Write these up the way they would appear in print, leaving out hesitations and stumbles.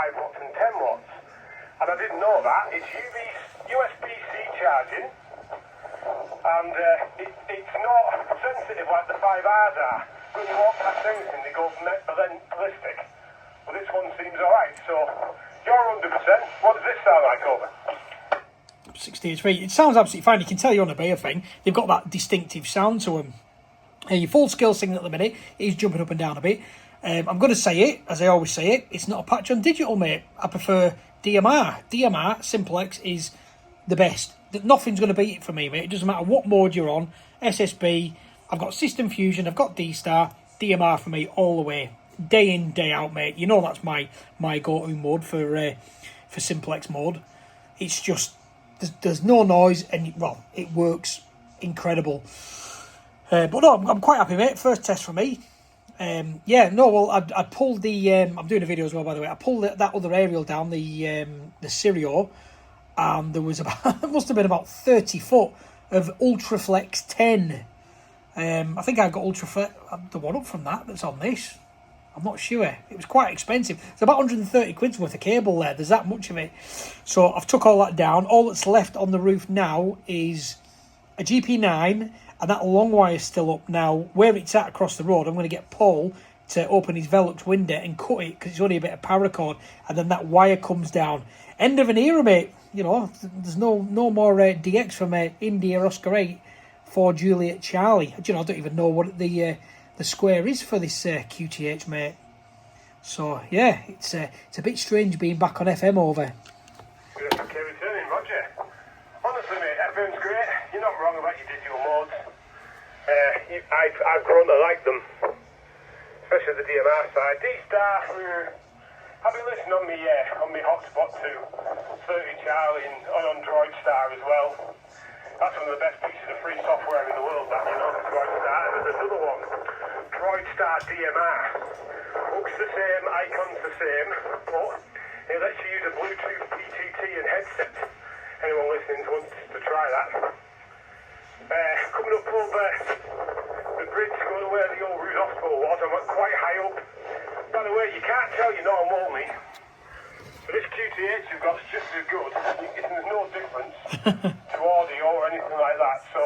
5 watts and 10 watts. And I didn't know that. It's USB-C charging, and it's not sensitive like the 5Rs are. When you walk past anything, they go ballistic. Well, this one seems alright, so you're 100%. What does this sound like over? 60 HP. It sounds absolutely fine. You can tell you're on a beta thing. They've got that distinctive sound to them. Your full scale signal at the minute is jumping up and down a bit. I'm going to say it, as I always say it, it's not a patch on digital, mate. I prefer DMR. DMR, Simplex, is the best. Nothing's going to beat it for me, mate. It doesn't matter what mode you're on. SSB, I've got System Fusion, I've got D-Star, DMR for me all the way. Day in, day out, mate. You know that's my go-to mode for Simplex mode. It's just, there's no noise, and, well, it works incredible. But no, I'm quite happy, mate. First test for me. Yeah, no, well, I pulled the... I'm doing a video as well, by the way. I pulled that other aerial down, the Sirio, and there was about... it must have been about 30 foot of Ultraflex 10. I think I got Ultraflex... the one up from that's on this. I'm not sure. It was quite expensive. It's about 130 quid's worth of cable there. There's that much of it. So I've took all that down. All that's left on the roof now is a GP9... and that long wire is still up now. Where it's at across the road, I'm going to get Paul to open his Velux window and cut it because it's only a bit of paracord. And then that wire comes down. End of an era, mate. You know, there's no more DX from India Oscar 8 for Juliet Charlie. You know, I don't even know what the square is for this QTH, mate. So, yeah, it's a bit strange being back on FM over. Good okay returning, Roger. Honestly, mate, FM's great. You're not wrong about your digital modes. I've grown to like them, especially the DMR side. D-Star, I've been listening on my hotspot to 30 Charlie and on Droid Star as well. That's one of the best pieces of free software in the world, that, you know, Droid Star. And there's another one, Droid Star DMR. Looks the same, icon's the same, but it lets you use a Bluetooth PTT and headset. Anyone listening wants to try that. Coming up over the bridge going to where the old Root Hospital was, I'm quite high up. By the way, you can't tell you're not only. But this QTH you've got is just as good. There's no difference to audio or anything like that, so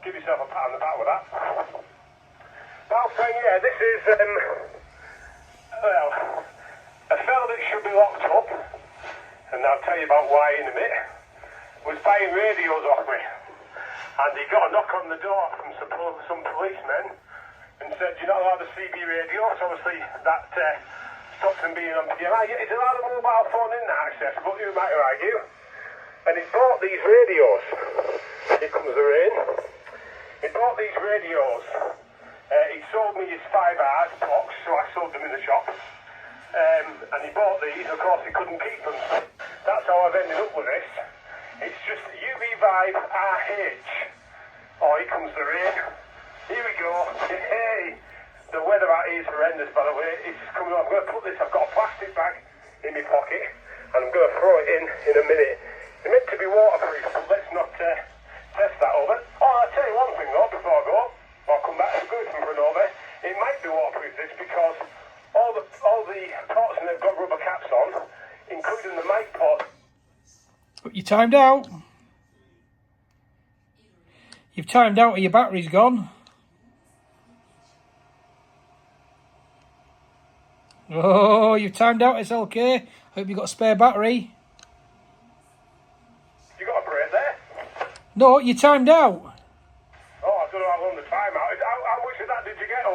give yourself a pat on the back with that. But I was saying, yeah, this is, well, a fella that should be locked up, and I'll tell you about why in a minute, was buying radios off me. And he got a knock on the door from some policemen and said, you're not allowed a CB radio. So obviously that stops him being on PMI. He's allowed a mobile phone in that access, but who might argue? And he bought these radios. Here comes the rain. He bought these radios. He sold me his 5Rs box, so I sold them in the shop. And he bought these, of course he couldn't keep them. So that's how I've ended up with this. It's just UV Vibe RH. Oh, here comes the rain. Here we go. Hey! The weather out here is horrendous, by the way. It's just coming on. I'm going to put this, I've got a plastic bag in my pocket, and I'm going to throw it in a minute. It's meant to be waterproof, but let's not test that over. Oh, I'll tell you one thing though, before I go. I'll come back and go from over. It might be waterproof, this, because all the ports in it have got rubber caps on, including the mic port. But you timed out. You've timed out or your battery's gone. Oh, you've timed out, SLK. Hope you got a spare battery. You got a break there? No, you timed out. Oh, I don't know how long the time out is. How much of that did you get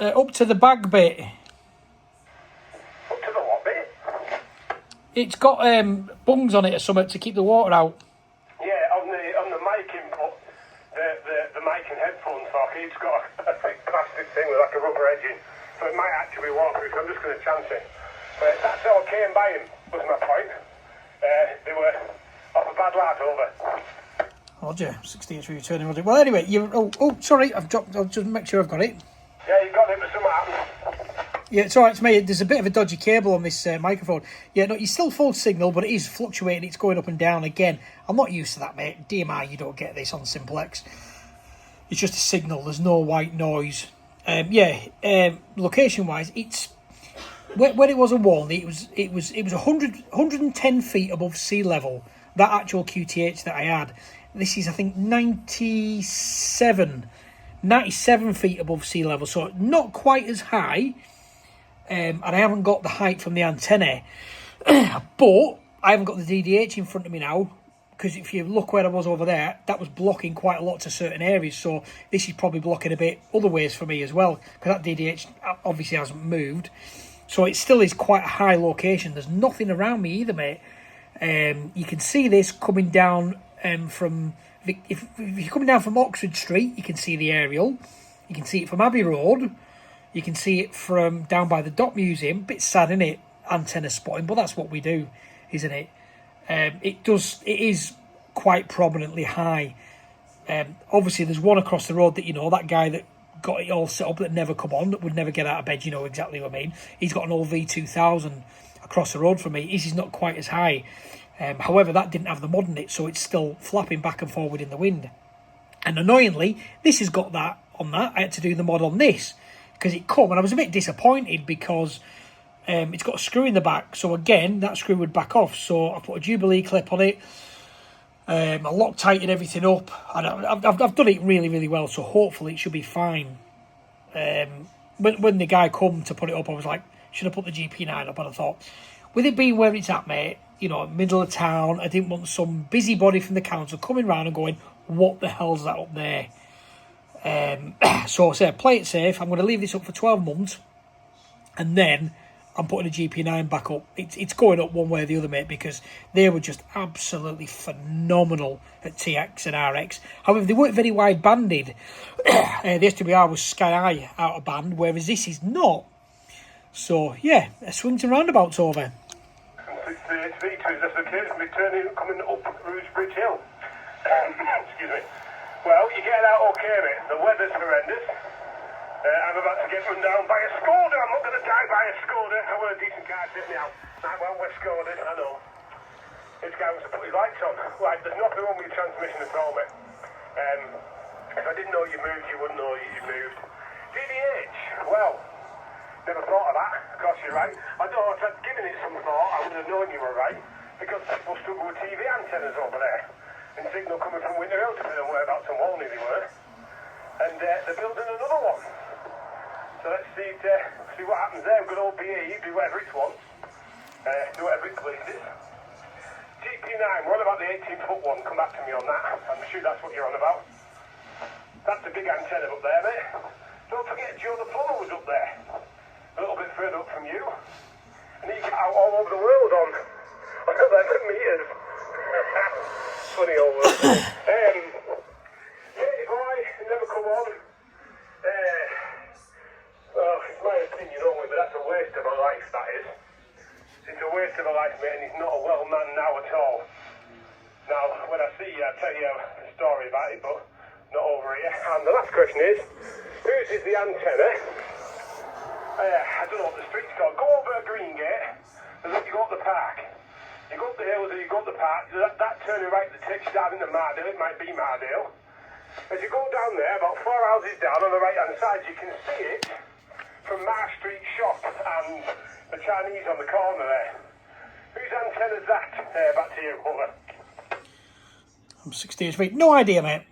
over? Up to the bag bit. Up to the what bit? It's got bungs on it or something to keep the water out. Yeah, on the mic input, the mic and headphone socket, it's got a thick plastic thing with like a rubber edging, so it might actually be waterproof. I'm just going to chance it. But that's how I came by him, was my point. They were off a bad lad over. Roger, 68 for returning, Roger. Well, anyway, oh, sorry, I've dropped. I'll just make sure I've got it. Yeah, you got it, but something happened. Yeah, it's all right, it's me. There's a bit of a dodgy cable on this microphone. Yeah, no, you're still full signal, but it is fluctuating. It's going up and down again. I'm not used to that, mate. DMI, you don't get this on Simplex. It's just a signal. There's no white noise. Yeah, location-wise, it's when it was a Walney, it was 110 feet above sea level. That actual QTH that I had. This is, I think, 97 feet above sea level, so not quite as high. And I haven't got the height from the antenna, but I haven't got the DDH in front of me now, because if you look where I was over there, that was blocking quite a lot to certain areas, so this is probably blocking a bit other ways for me as well, because that DDH obviously hasn't moved, so it still is quite a high location. There's nothing around me either, mate. You can see this coming down from... If you're coming down from Oxford Street, you can see the aerial. You can see it from Abbey Road. You can see it from down by the Dock Museum. Bit sad, isn't it? Antenna spotting, but that's what we do, isn't it? It is quite prominently high. Obviously, there's one across the road that, you know, that guy that got it all set up that never come on, that would never get out of bed, you know exactly what I mean. He's got an old V2000 across the road from me. His is not quite as high. However, that didn't have the mod in it, so it's still flapping back and forward in the wind. And annoyingly, this has got that on that. I had to do the mod on this, because it come, and I was a bit disappointed because it's got a screw in the back. So again, that screw would back off. So I put a Jubilee clip on it. I Loctited everything up. And I've done it really, really well. So hopefully it should be fine. When the guy come to put it up, I was like, should I put the GP9 up? And I thought, with it being where it's at, mate, you know, middle of town, I didn't want some busybody from the council coming round and going, what the hell's that up there? So I said, play it safe. I'm going to leave this up for 12 months, and then I'm putting a GP9 back up. It's going up one way or the other, mate, because they were just absolutely phenomenal at TX and RX. However, they weren't very wide banded. The SWR was sky high out of band, whereas this is not. So yeah, a swings and roundabouts over. 2E0slk is going to be coming up Rouge Bridge Hill. Excuse me. Well, you get out okay, mate. The weather's horrendous. I'm about to get run down by a Skoda. I'm not going to die by a Skoda. I want a decent car to me out. Well, we're Skoda, I know. This guy wants to put his lights on. Right, there's nothing wrong with your transmission at all, mate. If I didn't know you moved, you wouldn't know you moved. DDH, well, never thought of that. Of course, you're right. I don't know if I'd given it some thought, I would have known you were right, because people struggle with TV antennas over there. And signal coming from Winter Hill, depending on whereabouts in Walney they were. And they're building another one. So let's see what happens there. Good old BAE, do whatever it wants. Do whatever it pleases. GP9, what about the 18-foot one? Come back to me on that. I'm sure that's what you're on about. That's a big antenna up there, mate. Don't forget Joe the plumber was up there. A little bit further up from you. And he got out all over the world on 11 meters. Funny old world. Hey boy, never come on. Well, it's my opinion only, but that's a waste of a life, that is. It's a waste of a life, mate, and he's not a well man now at all. Now, when I see you, I'll tell you a story about it, but not over here. And the last question is, whose is the antenna? I don't know what the street's called. Go over Green Gate, and then you go up the park. You go up the hills and you go up the park. That turning right that takes you down into Mardale, it might be Mardale. As you go down there, about 4 houses down on the right-hand side, you can see it from Marsh Street Shop and the Chinese on the corner there. Whose antenna's that? Back to you, over. I'm 68 feet. No idea, mate.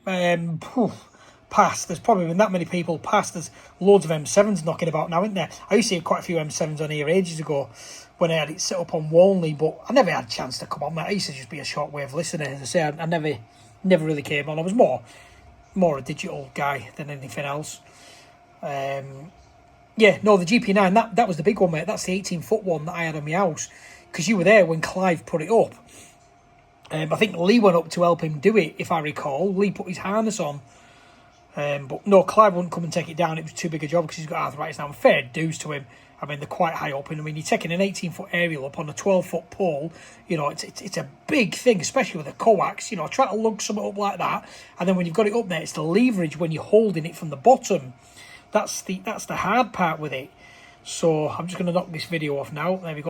Past. There's probably been that many people past. There's loads of M7s knocking about now, isn't there? I used to see quite a few M7s on here ages ago when I had it set up on Walney, but I never had a chance to come on, mate. I used to just be a shortwave listener. As I say, I never really came on. I was more a digital guy than anything else. Yeah, no, the GP9, that was the big one, mate. That's the 18-foot one that I had on my house, because you were there when Clive put it up. I think Lee went up to help him do it, if I recall. Lee put his harness on. But no, Clive wouldn't come and take it down. It was too big a job because he's got arthritis now. And fair dues to him. I mean, they're quite high up. And I mean, you're taking an 18-foot aerial up on a 12-foot pole. You know, it's a big thing, especially with a coax. You know, try to lug something up like that. And then when you've got it up there, it's the leverage when you're holding it from the bottom. That's the hard part with it. So I'm just going to knock this video off now. There we go.